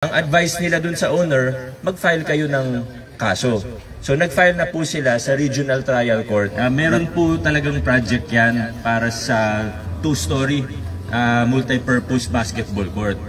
Ang advice nila dun sa owner, mag-file kayo ng kaso. So nag-file na po sila sa Regional Trial Court. Meron po talagang project yan para sa two-story multi-purpose basketball court.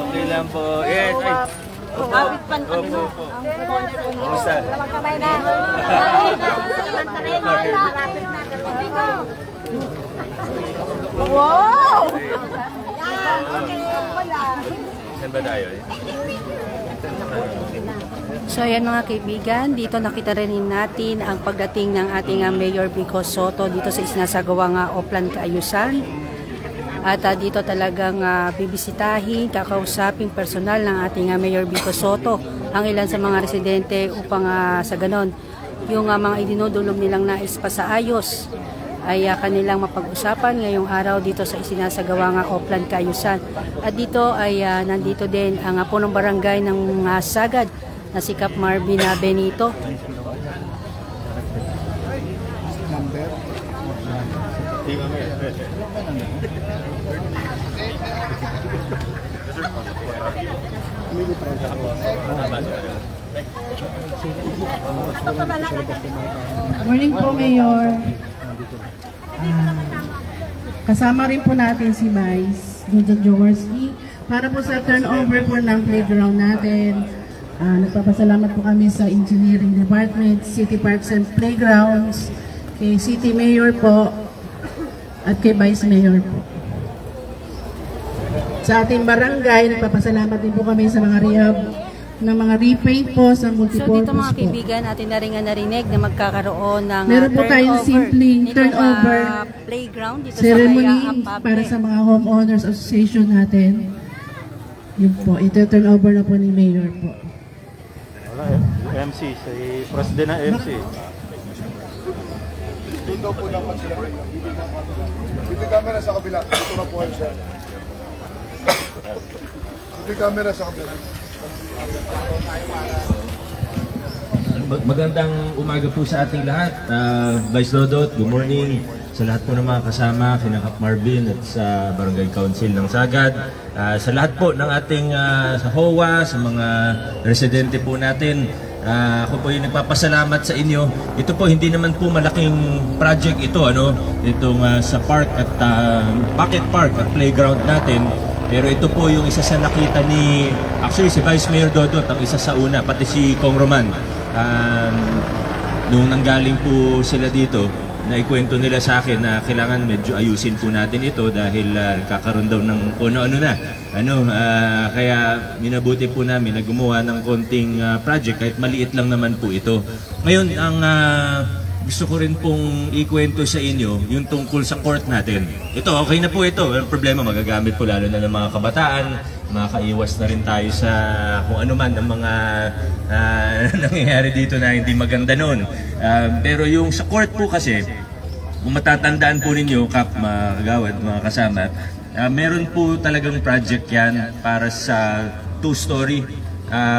Okay lang po. Yes, Kapit pan kami no. Kumusta? Magkabay na. Wow! Saan ba tayo eh? So ayan mga kaibigan, dito nakita rin natin ang pagdating ng ating Mayor Vico Sotto dito sa isinasagawang Oplan Kaayusan. At dito talagang bibisitahin, kakausapin personal ng ating Mayor Vico Sotto ang ilan sa mga residente upang sa ganon yung mga idinudulog nilang nais pa sa ayos ay kanilang mapag-usapan ngayong araw dito sa isinasagawang Oplan Kaayusan. At dito ay nandito din ang punong barangay ng Sagad na si Kap Marvin Benito. Morning po, Mayor. Kasama rin po natin si Vice Jaworski para po sa turnover po ng playground natin. Nagpapasalamat po kami sa Engineering Department, City Parks and Playgrounds, kay City Mayor po at kay Vice Mayor po. Sa ating barangay, nagpapasalamat din po kami sa mga rehab ng mga repaint po sa multipurpose po. So dito mga kaibigan, atin na rin narinig na magkakaroon ng meron po tayong simpleng turnover playground dito ceremony sa para sa mga homeowners association natin. Yun po, ito turnover na po ni Mayor po. Wala MC, si President ng MC. Dito po dapat sila. Dito camera sa kabila. Dito na po siya. Dito camera sa kabila. Magandang umaga po sa ating lahat. Vice Dodot, good morning sa lahat po ng mga kasama, kina Kap Marvin at sa Barangay Council ng Sagad. Sa lahat po ng ating sa HOA, sa mga residente po natin. Ako po yung nagpapasalamat sa inyo. Ito po hindi naman po malaking project ito, itong sa park at pocket park at playground natin. Pero ito po yung isa sa nakita ni, actually si Vice Mayor Dodot, ang isa sa una, pati si Kong Roman. Nung nanggaling po sila dito, naikwento nila sa akin na kailangan medyo ayusin po natin ito dahil kakaroon daw ng ano-ano na. Kaya minabuti po namin na gumawa ng konting project kahit maliit lang naman po ito. Ngayon, ang gusto ko rin pong ikwento sa inyo yung tungkol sa court natin. Ito, okay na po ito. Walang problema, magagamit po lalo na ng mga kabataan. Makakaiwas na rin tayo sa kung ano man ang mga nangyayari dito na hindi maganda noon. Pero yung sa court po kasi, kung matatandaan po ninyo, Kap, mga kagawad, mga kasama, meron po talagang project yan para sa two-story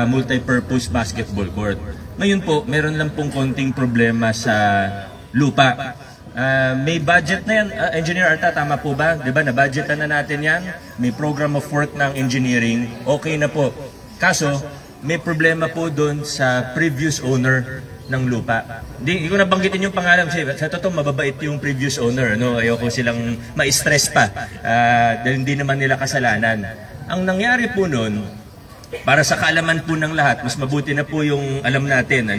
multi-purpose basketball court. Ngayon po, meron lang pong konting problema sa lupa. May budget na yan. Engineer Arta, tama po ba? Diba, na-budgetan na natin yan? May program of work ng engineering. Okay na po. Kaso, may problema po doon sa previous owner ng lupa. Hindi ko nabanggitin yung pangalan kasi sa totoo mababait yung previous owner. Ayoko silang ma-stress pa dahil hindi naman nila kasalanan. Ang nangyari po noon, para sa kaalaman po ng lahat, mas mabuti na po yung alam natin.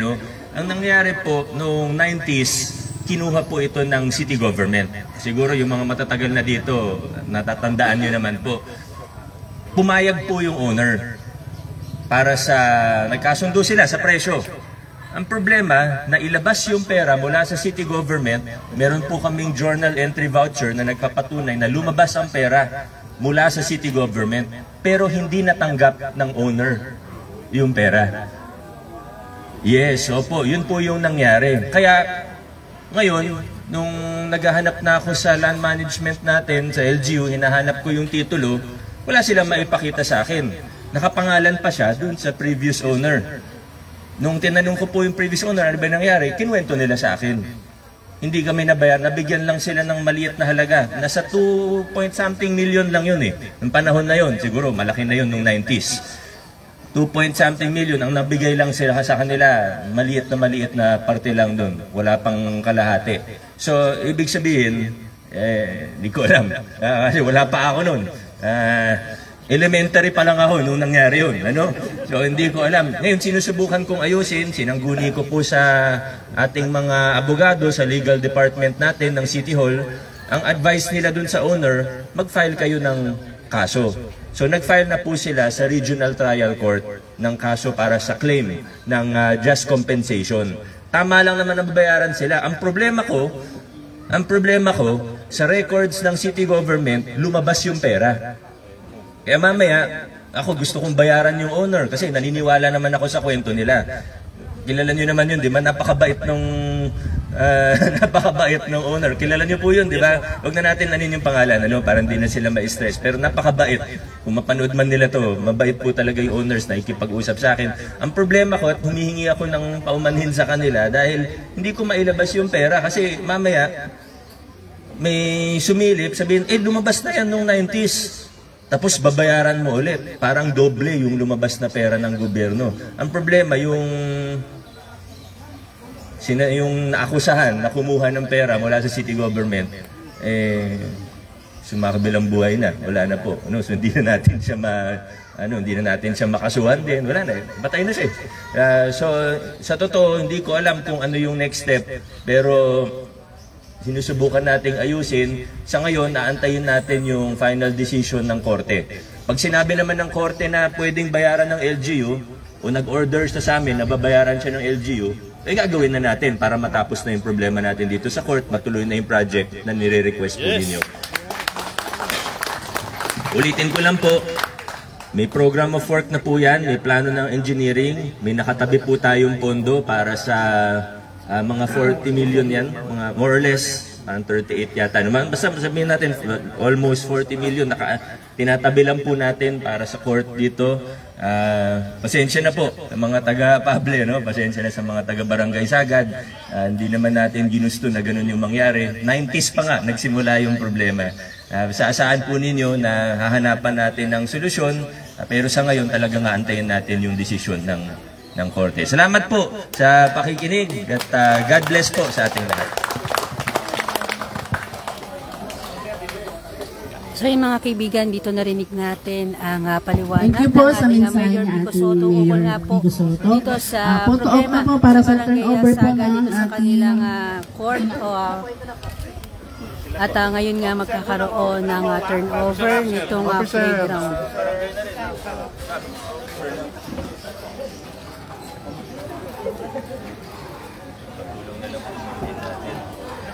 Ang nangyari po noong 90s, kinuha po ito ng city government. Siguro yung mga matatagal na dito, natatandaan nyo naman po. Pumayag po yung owner para sa, nagkasundo sila sa presyo. Ang problema, na ilabas yung pera mula sa city government, meron po kaming journal entry voucher na nagpapatunay na lumabas ang pera mula sa city government, pero hindi natanggap ng owner yung pera. Yes, opo, yun po yung nangyari. Kaya ngayon, nung naghahanap na ako sa land management natin, sa LGU, hinahanap ko yung titulo, wala silang maipakita sa akin. Nakapangalan pa siya dun sa previous owner. Nung tinanong ko po yung previous owner, ano ba nangyari, kinuwento nila sa akin. Hindi kami nabayar, nabigyan lang sila ng maliit na halaga. Nasa 2 point something million lang yun eh. Noong panahon na yun, siguro malaki na yun nung 90s. 2 point something million, ang nabigay lang sila sa kanila, maliit na parte lang doon. Wala pang kalahati. So, ibig sabihin, hindi ko alam. Kasi wala pa ako noon. Elementary pa lang ako nung nangyari yun. Ano? So, hindi ko alam. Ngayon, sinusubukan kong ayusin. Sinangguni ko po sa ating mga abogado sa legal department natin ng City Hall. Ang advice nila dun sa owner, mag-file kayo ng kaso. So, nag-file na po sila sa Regional Trial Court ng kaso para sa claim ng just compensation. Tama lang naman ang babayaran sila. Ang problema ko, sa records ng city government, lumabas yung pera. Kaya mamaya, ako gusto kong bayaran yung owner kasi naniniwala naman ako sa kwento nila. Kilala nyo naman yun, di ba? Napakabait ng owner. Kilala nyo po yun, di ba? Huwag na natin anin yung pangalan, ano? Para hindi na sila ma-stress. Pero napakabait. Kung mapanood man nila to, mabait po talaga yung owners na ikipag-usap sa akin. Ang problema ko, at humihingi ako ng paumanhin sa kanila dahil hindi ko mailabas yung pera kasi mamaya may sumilip, sabihin, lumabas na yan nung 90s. Tapos babayaran mo ulit. Parang doble yung lumabas na pera ng gobyerno. Ang problema, yung naakusahan na kumuha ng pera mula sa city government, sumakabilang buhay na. Wala na po. So, hindi na natin siya makasuhan din. Wala na. Batay na siya. So, sa totoo, hindi ko alam kung ano yung next step. Pero sinusubukan nating ayusin. Sa ngayon, naantayin natin yung final decision ng korte. Pag sinabi naman ng korte na pwedeng bayaran ng LGU o nag-order sa amin na babayaran siya ng LGU, gagawin na natin para matapos na yung problema natin dito sa court, matuloy na yung project na nire-request po ninyo. Ulitin ko lang po, may program of work na po yan, may plano ng engineering, may nakatabi po tayong pondo para sa mga 40 million yan, mga more or less, parang 38 yata. Basta sabihin natin, almost 40 million, tinatabi lang po natin para sa court dito. Pasensya na po sa mga taga-Pable, no? Pasensya na sa mga taga-Barangay Sagad. Hindi naman natin ginusto na ganun yung mangyari. 90s pa nga, nagsimula yung problema. Saan po ninyo na hahanapan natin ng solusyon, pero sa ngayon talagang aantayin natin yung desisyon ng korte. Salamat po sa pakikinig at God bless po sa ating lahat. So yung mga kaibigan, dito narinig natin ang paliwanag Thank you po ng sa ating mensahe Mayor ni Vico ating Sotto ukol Mayor nga po Vico Sotto. dito sa Photo op problema na po para sa Barangay turnover po Saga ng dito sa ating kanilang court at ngayon nga magkakaroon ng turnover nitong playground.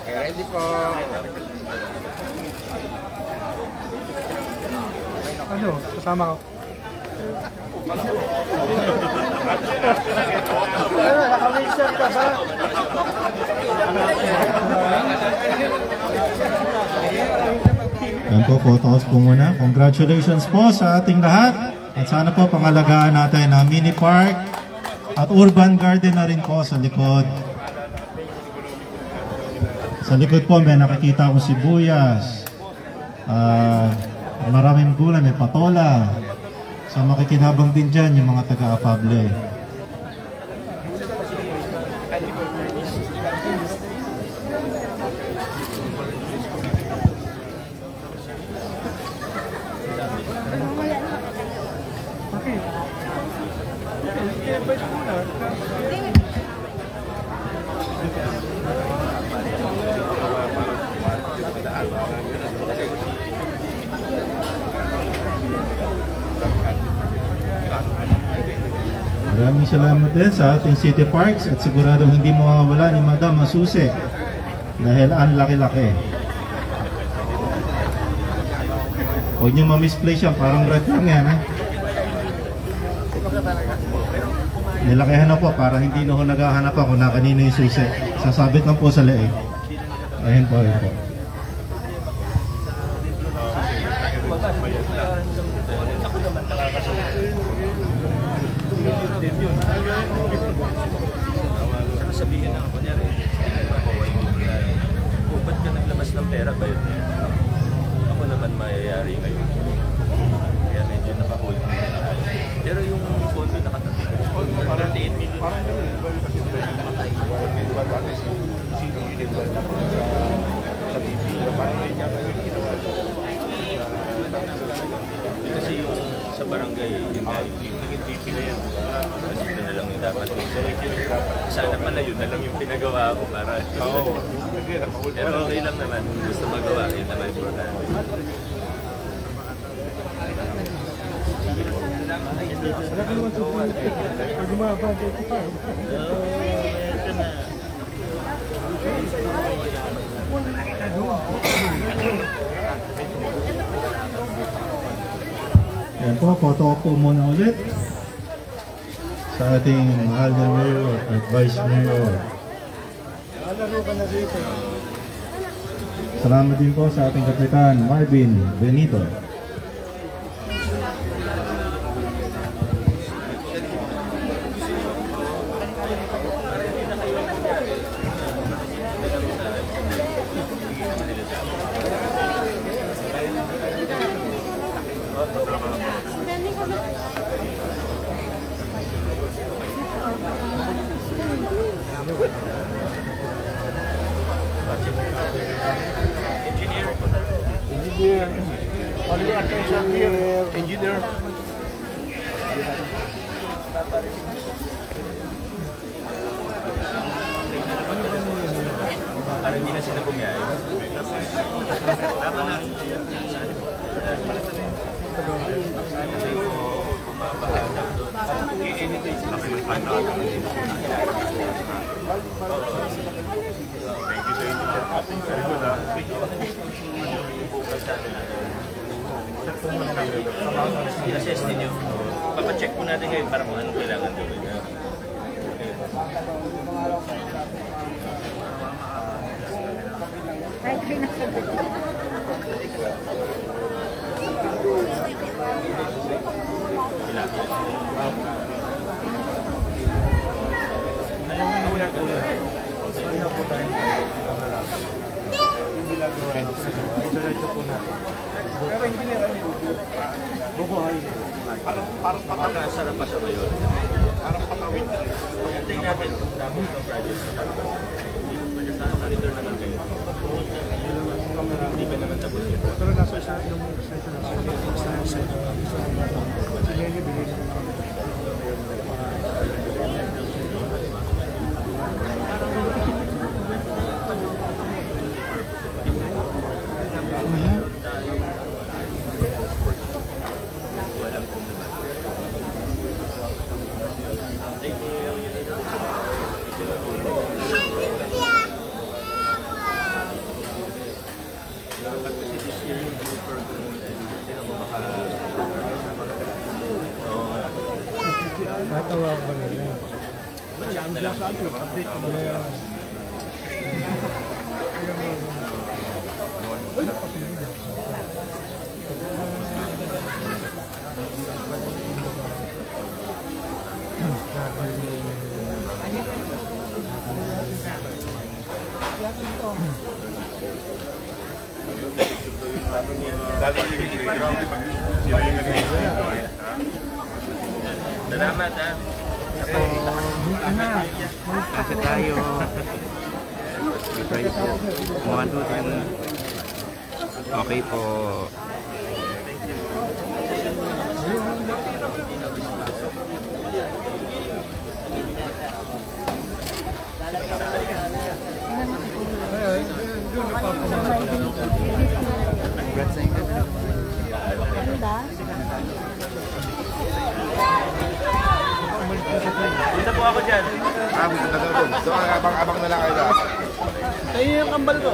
Ready po. Ano? Kasama ko. Naka-wheelchair ka ba? Yan po, photos po muna. Congratulations po sa ating lahat. At sana po pangalagaan natin ang mini park at urban garden na rin po sa likod. Sa likod po may nakikita akong sibuyas. Maraming gulay, may patola. So makikinabang din dyan yung mga taga-Pable. Maraming salamat din sa ating City Parks at siguradong hindi mawawala ni Madam Masusi dahil ang laki-laki. Huwag niyo ma-misplace yan, parang red lang yan, ha? Nilakihan na po para hindi na ho naghahanap ako na kanino yung susi. Sasabit lang po sa leeg. Ayun po, ayun po. Parang gano'n, di ba? Kasi diba dati si Unilever na sa TV, parang hindi niya kayo ginawa. Kasi yung sa barangay, yun nga, yung naging TV na yan. Kasi ito na lang yung dapat. Sana pala yun na lang yung pinagawa ko para... Oo. Pero okay lang naman. Gusto magawa, yun naman importante. Yan po, photo po muna ulit sa ating mahal na mayor at vice mayor. Salamat din po sa ating kapitan Marvin Benito. Engineer. Para hindi na sila bumiyahe. Tama na. I-assess ninyo. Papacheck po natin kayo para kung anong kailangan gawin. Parang pakakasarap pa sa ngayon. Parang patawin. Tingnan natin kung dami itong project. Naka-return naman kayo. Hindi pa naman tapos yun. Pero nasa isa yung sa Lenny bilhin. Tatawag ba nila? Update ko ba yan? Salamat ha. Kasi tayo mga doon okay po. Punta po ako dyan. Punta ka doon. Doon, abang na lang kayo lahat. Tayo yung kambal ko.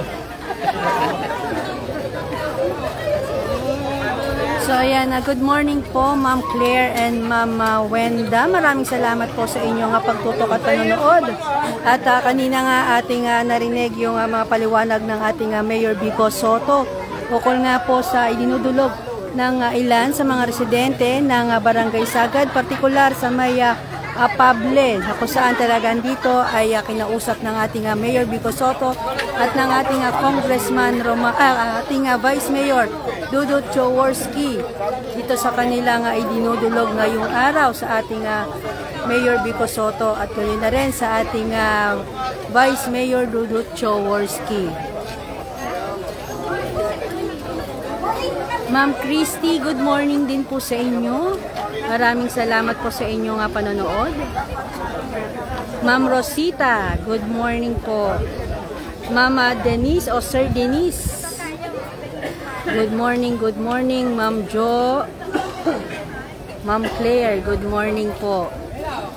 So ayan, good morning po Ma'am Claire and Ma'am Wenda. Maraming salamat po sa inyong pagtutok at panonood. At kanina nga ating narinig yung mga paliwanag ng ating Mayor Vico Soto. Ukol nga po sa idinudulog ng ilan sa mga residente ng Barangay Sagad, partikular sa may Pable, kung saan talagang dito ay kinausap ng ating Mayor Vico Soto at ng ating Congressman ating Vice Mayor Dudut Jaworski dito sa kanilang idinudulog ngayong araw sa ating Mayor Vico Soto at tuloy na rin sa ating Vice Mayor Dudut Jaworski. Ma'am Christy, good morning din po sa inyo. Maraming salamat po sa inyong panonood. Ma'am Rosita, good morning po. Mama Denise o Sir Denise, good morning, good morning. Ma'am Jo, Ma'am Claire, good morning po.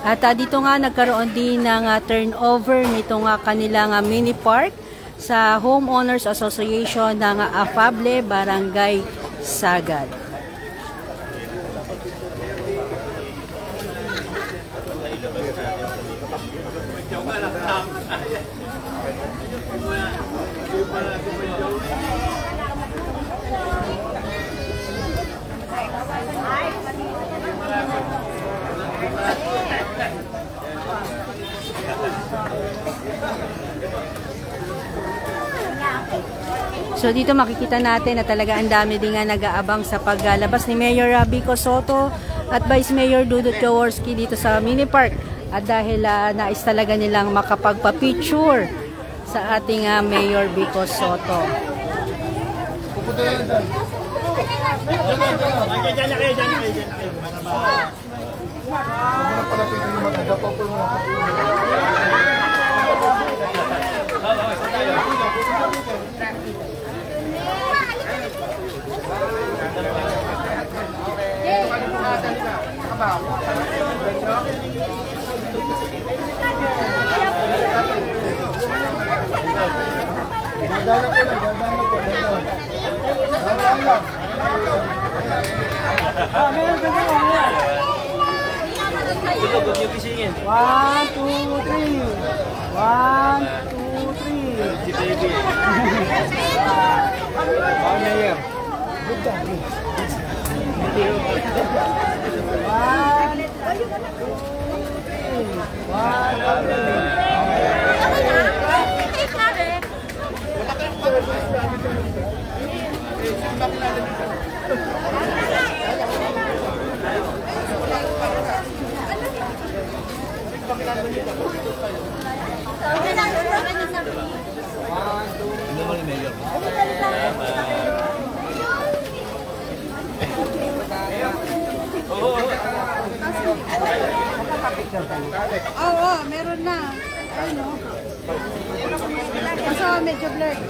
At dito nga nagkaroon din ng turnover nito nga kanilang mini park sa Homeowners Association ng Afable Barangay Sagad. So dito makikita natin na talaga ang dami din nga nag-aabang sa paglalabas ni Mayor Vico Soto at Vice Mayor Dudut Jaworski dito sa mini park. At dahil nais talaga nilang makapagpa-picture sa ating Mayor Vico Soto. One, two, three. One, two, three. Oo, meron na. Ano? Kaso medyo blurred.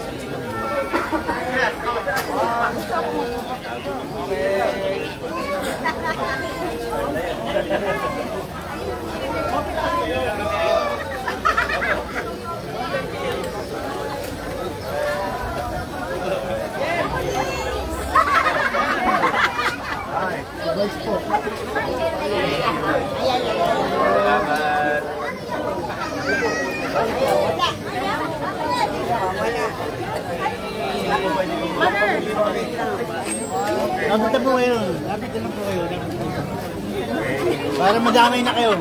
Lapit na po kayo. Lapit na po kayo. Para madamay na kayo.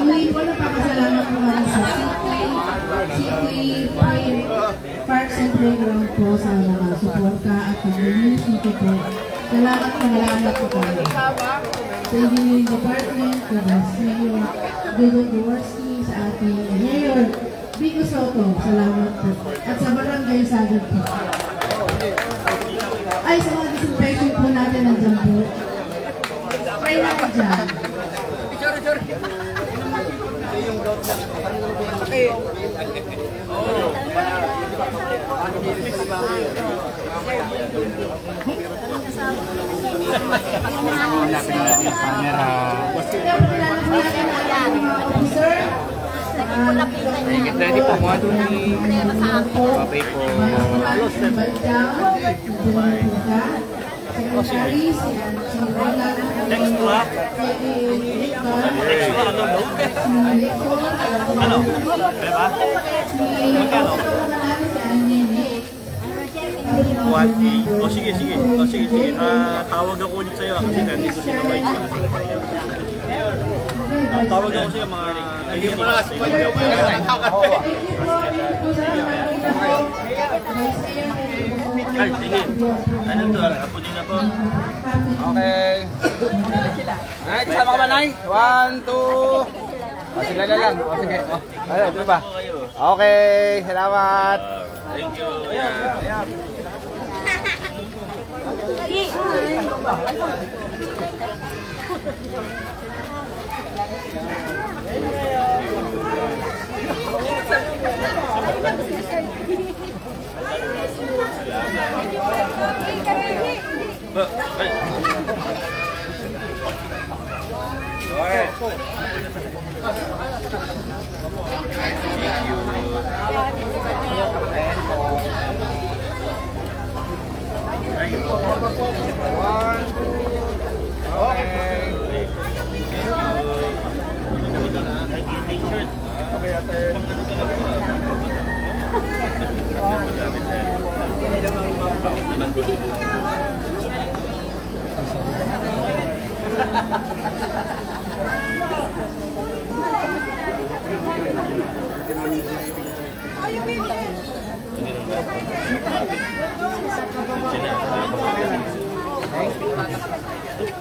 Muli po napapasalamat po kami sa City Parks and Playground po sa mga suporta at community po. Salamat po kami. Sa Engineering Department, sa Mayor Dudut Jaworski, sa ating Mayor Vico Soto, salamat po. At sa Barangay Sagad po. Ay, sa mga disinfection po natin nandiyan po. Spray natin dyan. Hanapin natin yung camera. Ready po mga duni. Okay po. Extra? Ano? Diba? Magkano? 1A. O sige. Tawag ako ulit sa'yo kasi nandito si Kamay. Tawag ako sa'yo mga... Hindi mo na kasi Ay, sige. Ano to? Kapunin na po. Okay. Nay, kasama ka ba, Nay? 1, 2. O, sila na lang. O, sige. O, ayun, ito ba? Okay, salamat. Thank you.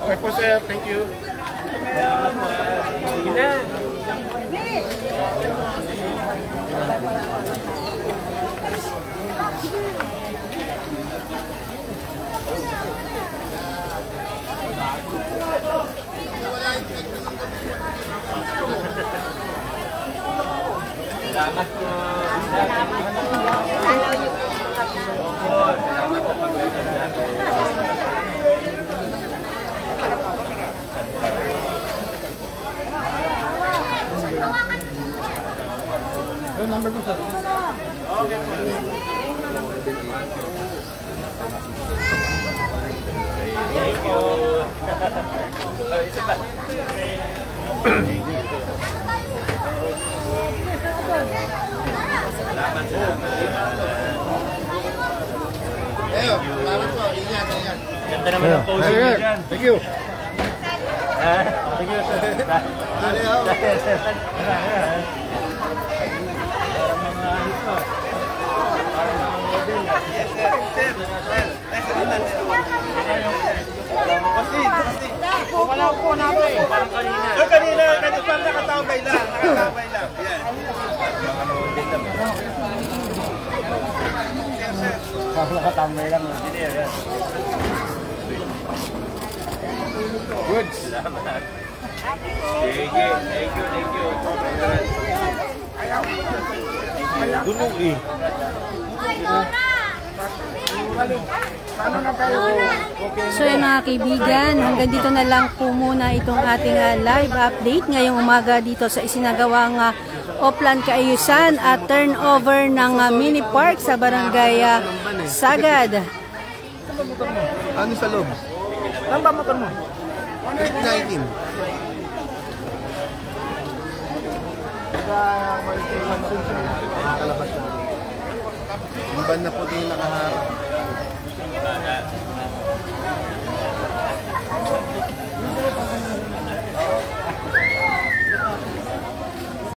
Okay po, sir. Thank you. Salamat po. Number 2, sir. Okay po. Thank you. Ganda naman ang posing niyo dyan. Thank you. Thank you, sir. Wala po natin. Parang kanina. Kanina, nakatambay lang. Yan. Nakatambay lang. Good. Salamat. Sige. Thank you. Gulong eh. So yung mga kaibigan, hanggang dito na lang po muna itong ating live update ngayong umaga dito sa isinagawang Oplan Kaayusan at turnover ng mini park sa barangay Sagad. Ano sa loob? Saan ba motor mo? 19. Yung ban na puti yung nakaharap.